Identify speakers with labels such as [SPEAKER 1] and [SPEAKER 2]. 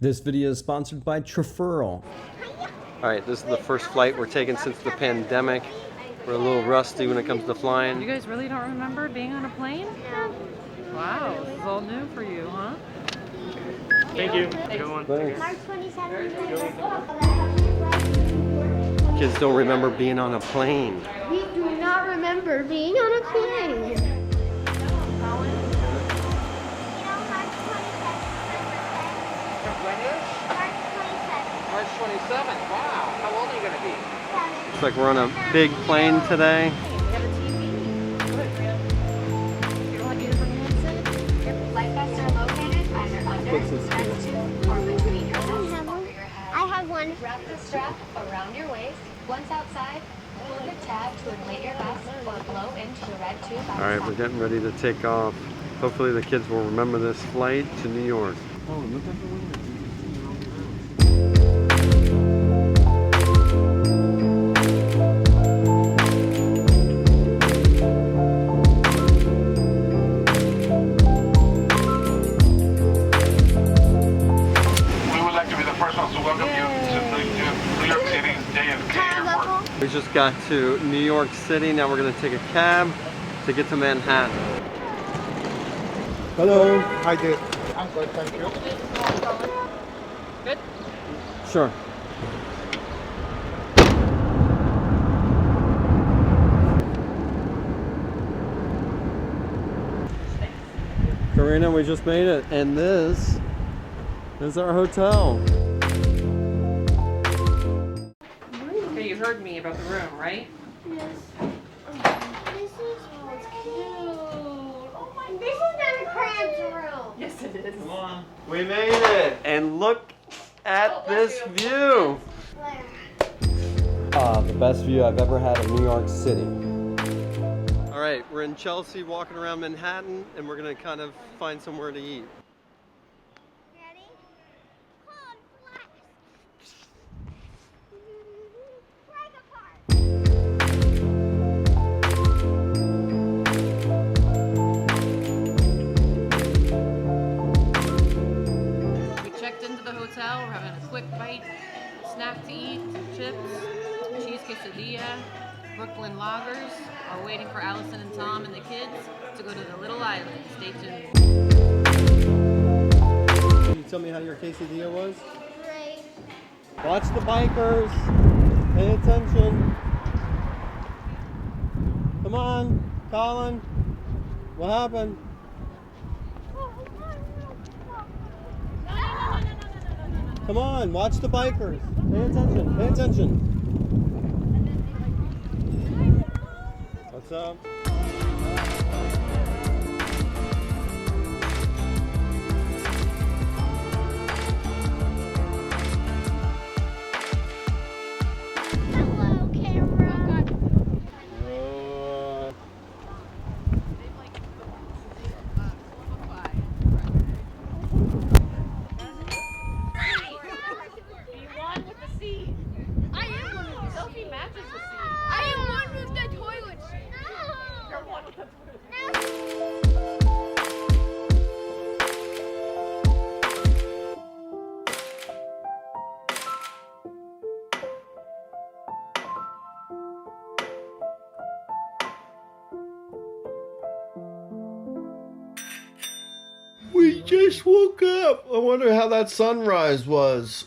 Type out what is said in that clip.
[SPEAKER 1] This video is sponsored by Traferral. Alright, this is the first flight we're taking since the pandemic. We're a little rusty when it comes to flying.
[SPEAKER 2] You guys really don't remember being on a plane?
[SPEAKER 3] No.
[SPEAKER 2] Wow, this is all new for you, huh?
[SPEAKER 4] Thank you. Good one.
[SPEAKER 1] Thanks.
[SPEAKER 3] March 27th.
[SPEAKER 1] Kids don't remember being on a plane.
[SPEAKER 3] We do not remember being on a plane.
[SPEAKER 5] March 27th. Wow. How old are you going to be?
[SPEAKER 1] Looks like we're on a big plane today.
[SPEAKER 2] We got a TV. Good, man. You don't want to use your headset?
[SPEAKER 6] Flight vests are located either under, next to, or between your legs over your head.
[SPEAKER 3] I have one.
[SPEAKER 6] Wrap the strap around your waist. Once outside, pull the tab to inflate your vest or blow into the red tube outside.
[SPEAKER 1] Alright, we're getting ready to take off. Hopefully the kids will remember this flight to New York. Oh, look at the window. We just got to New York City. Now we're going to take a cab to get to Manhattan. Hello.
[SPEAKER 4] Hi there. I'm good, thank you.
[SPEAKER 2] Good?
[SPEAKER 1] Sure. Karina, we just made it. And this is our hotel.
[SPEAKER 2] Okay, you heard me about the room, right?
[SPEAKER 3] Yes. This is cute. Oh my, this is not a cramped room.
[SPEAKER 2] Yes, it is.
[SPEAKER 1] Come on. We made it. And look at this view.
[SPEAKER 3] Where?
[SPEAKER 1] The best view I've ever had of New York City. All right, we're in Chelsea walking around Manhattan and we're gonna kind of find somewhere to eat.
[SPEAKER 3] Ready? Hold flex. Break apart.
[SPEAKER 2] We checked into the hotel. We're having a quick bite, snack to eat, some chips, cheese quesadilla, Brooklyn lagers. We're waiting for Allison and Tom and the kids to go to the Little Island. Stay tuned.
[SPEAKER 1] Can you tell me how your quesadilla was?
[SPEAKER 3] Great.
[SPEAKER 1] Watch the bikers. Pay attention. Come on, Colin. What happened? Come on, watch the bikers. Pay attention. Pay attention. What's up?
[SPEAKER 3] Hello, camera. I am one with the toilet seat. You're one with the toilet seat.
[SPEAKER 4] We just woke up. I wonder how that sunrise was.